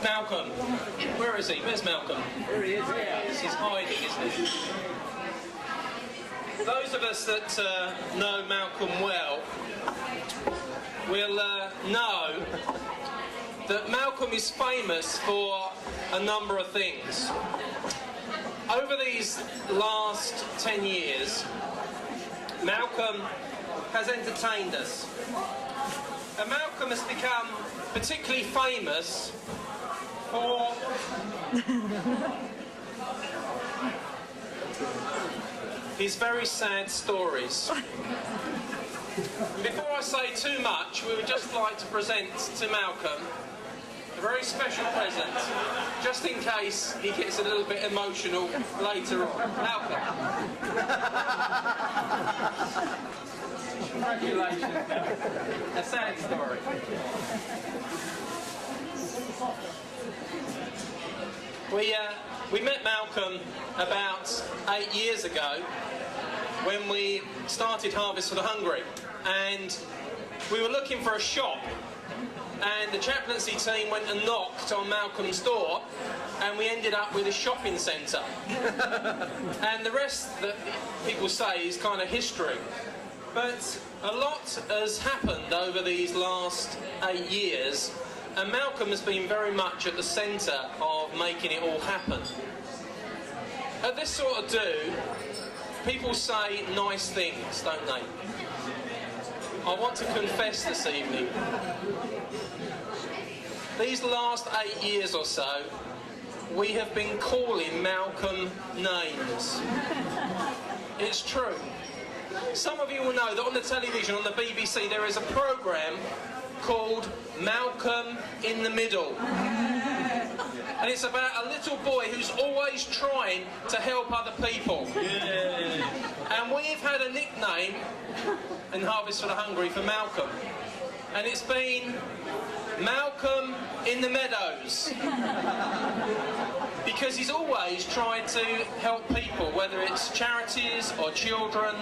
Malcolm. Where is he? Where's Malcolm? There he is, yeah. He's hiding, isn't he? Those of us that know Malcolm well will know that Malcolm is famous for a number of things. Over these last 10 years, Malcolm has entertained us. And Malcolm has become particularly famous for his very sad stories. Before I say too much, we would just like to present to Malcolm a very special present, just in case he gets a little bit emotional later on. Malcolm. Congratulations, Malcolm. A sad story. We met Malcolm about 8 years ago when we started Harvest for the Hungry, and we were looking for a shop, and the chaplaincy team went and knocked on Malcolm's door, and we ended up with a shopping centre. And the rest that people say is kind of history. But a lot has happened over these last 8 years, and Malcolm has been very much at the centre of making it all happen. At this sort of do, people say nice things, don't they? I want to confess this evening. These last 8 years or so, we have been calling Malcolm names. It's true. Some of you will know that on the television, on the BBC, there is a programme called Malcolm in the Middle. And it's about a little boy who's always trying to help other people. Yeah. And we've had a nickname in Harvest for the Hungry for Malcolm. And it's been Malcolm in the Meadows. Because he's always tried to help people, whether it's charities or children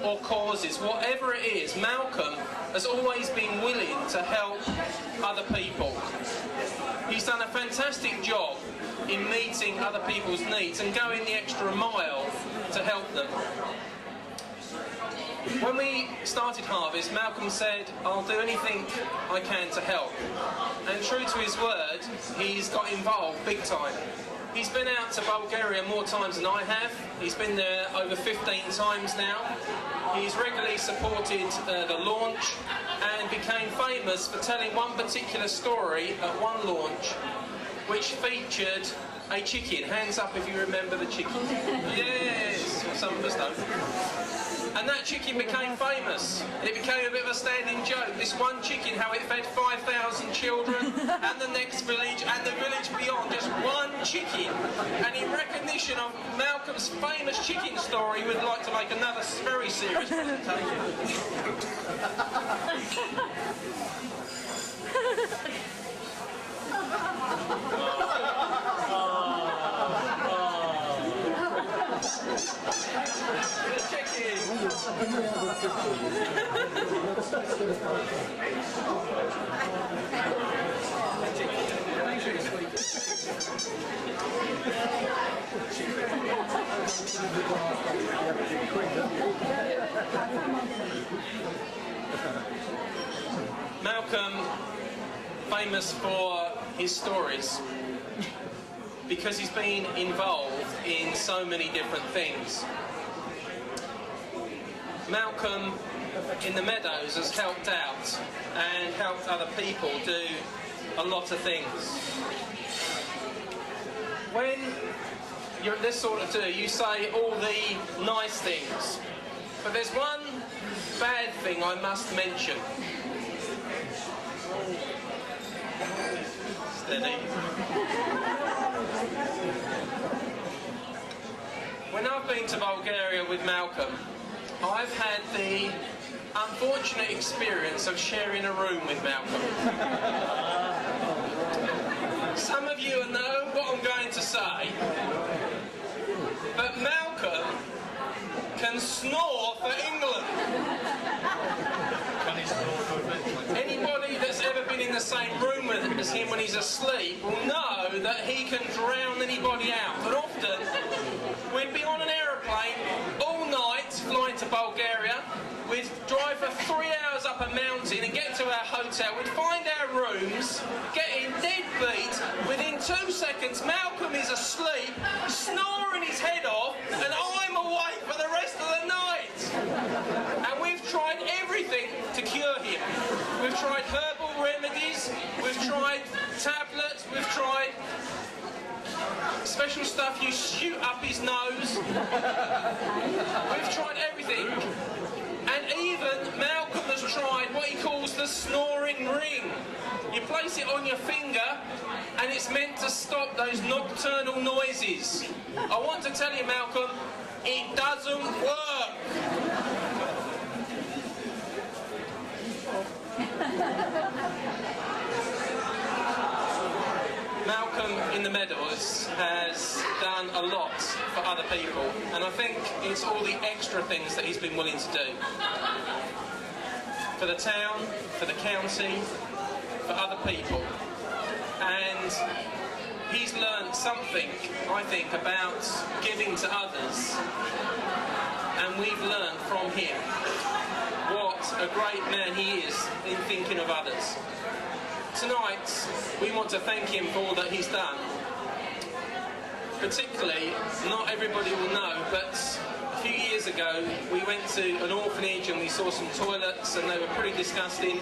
or causes, whatever it is, Malcolm has always been willing to help other people. He's done a fantastic job in meeting other people's needs and going the extra mile to help them. When we started Harvest, Malcolm said, I'll do anything I can to help. And true to his word, he's got involved big time. He's been out to Bulgaria more times than I have. He's been there over 15 times now. He's regularly supported the launch and became famous for telling one particular story at one launch which featured a chicken. Hands up if you remember the chicken. Yes, well, some of us don't. And that chicken became famous. It became a bit of a standing joke. This one chicken, how it fed 5,000 children, and the next village, and the village beyond, just one chicken. And in recognition of Malcolm's famous chicken story, we'd like to make another very serious presentation. Malcolm, famous for his stories, because he's been involved in so many different things. Malcolm in the Meadows has helped out and helped other people do a lot of things. When you're at this sort of do, you say all the nice things, but there's one bad thing I must mention. Steady. When I've been to Bulgaria with Malcolm, I've had the unfortunate experience of sharing a room with Malcolm. Some of you know what I'm going to say, but Malcolm can snore for England. Anybody that's ever been been in the same room as him when he's asleep will know that he can drown anybody out. But often, we'd be on an aeroplane all night flying to Bulgaria. We'd drive for 3 hours up a mountain and get to our hotel. We'd find our rooms, getting dead beat. Within 2 seconds, Malcolm is asleep, snoring his head off, and I'm awake for the rest of the night. And we've tried everything to cure him. We've tried herbal remedies, we've tried tablets, we've tried special stuff you shoot up his nose. We've tried everything. And even Malcolm has tried what he calls the snoring ring. You place it on your finger and it's meant to stop those nocturnal noises. I want to tell you, Malcolm, it doesn't work. Malcolm in the Meadows has done a lot for other people, and I think it's all the extra things that he's been willing to do. For the town, for the county, for other people. And he's learned something, I think, about giving to others. And we've learned from him what a great man he is in thinking of others. Tonight, we want to thank him for all that he's done. Particularly, not everybody will know, but a few years ago, we went to an orphanage and we saw some toilets and they were pretty disgusting.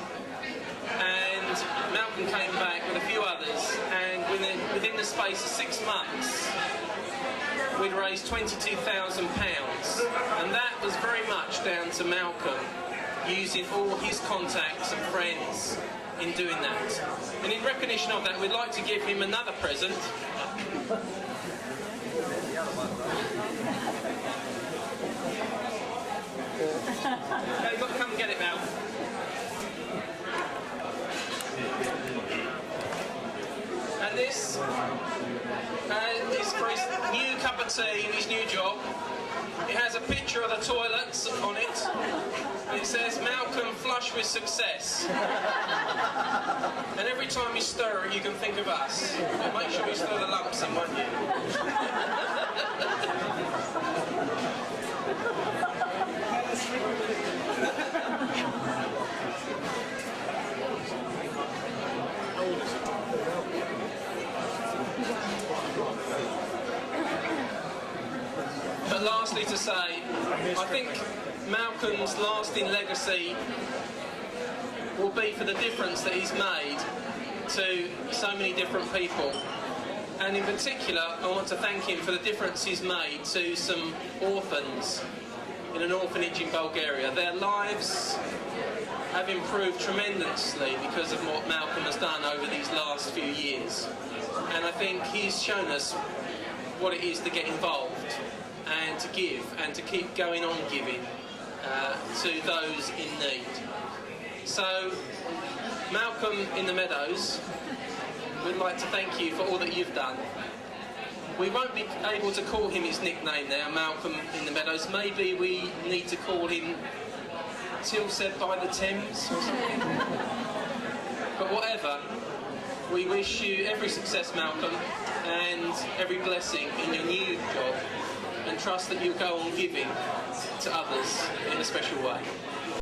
And Malcolm came back with a few others, and within the space of 6 months, we'd raised £22,000. And that was very much down to Malcolm, using all his contacts and friends in doing that. And in recognition of that, we'd like to give him another present. Okay, you've got to come and get it, Mal. And this is for his new cup of tea in his new job. It has a picture of the toilets on it, and it says, Malcolm flush with success. And every time you stir it, you can think of us. But make sure you stir the lumps in, won't you? But lastly to say, I think Malcolm's lasting legacy will be for the difference that he's made to so many different people. And in particular, I want to thank him for the difference he's made to some orphans in an orphanage in Bulgaria. Their lives have improved tremendously because of what Malcolm has done over these last few years. And I think he's shown us what it is to get involved and to give and to keep going on giving to those in need. So, Malcolm in the Meadows, we'd like to thank you for all that you've done. We won't be able to call him his nickname now, Malcolm in the Meadows. Maybe we need to call him Tilsed by the Thames or something. But whatever, we wish you every success, Malcolm, and every blessing in your new job, and trust that you'll go on giving to others in a special way.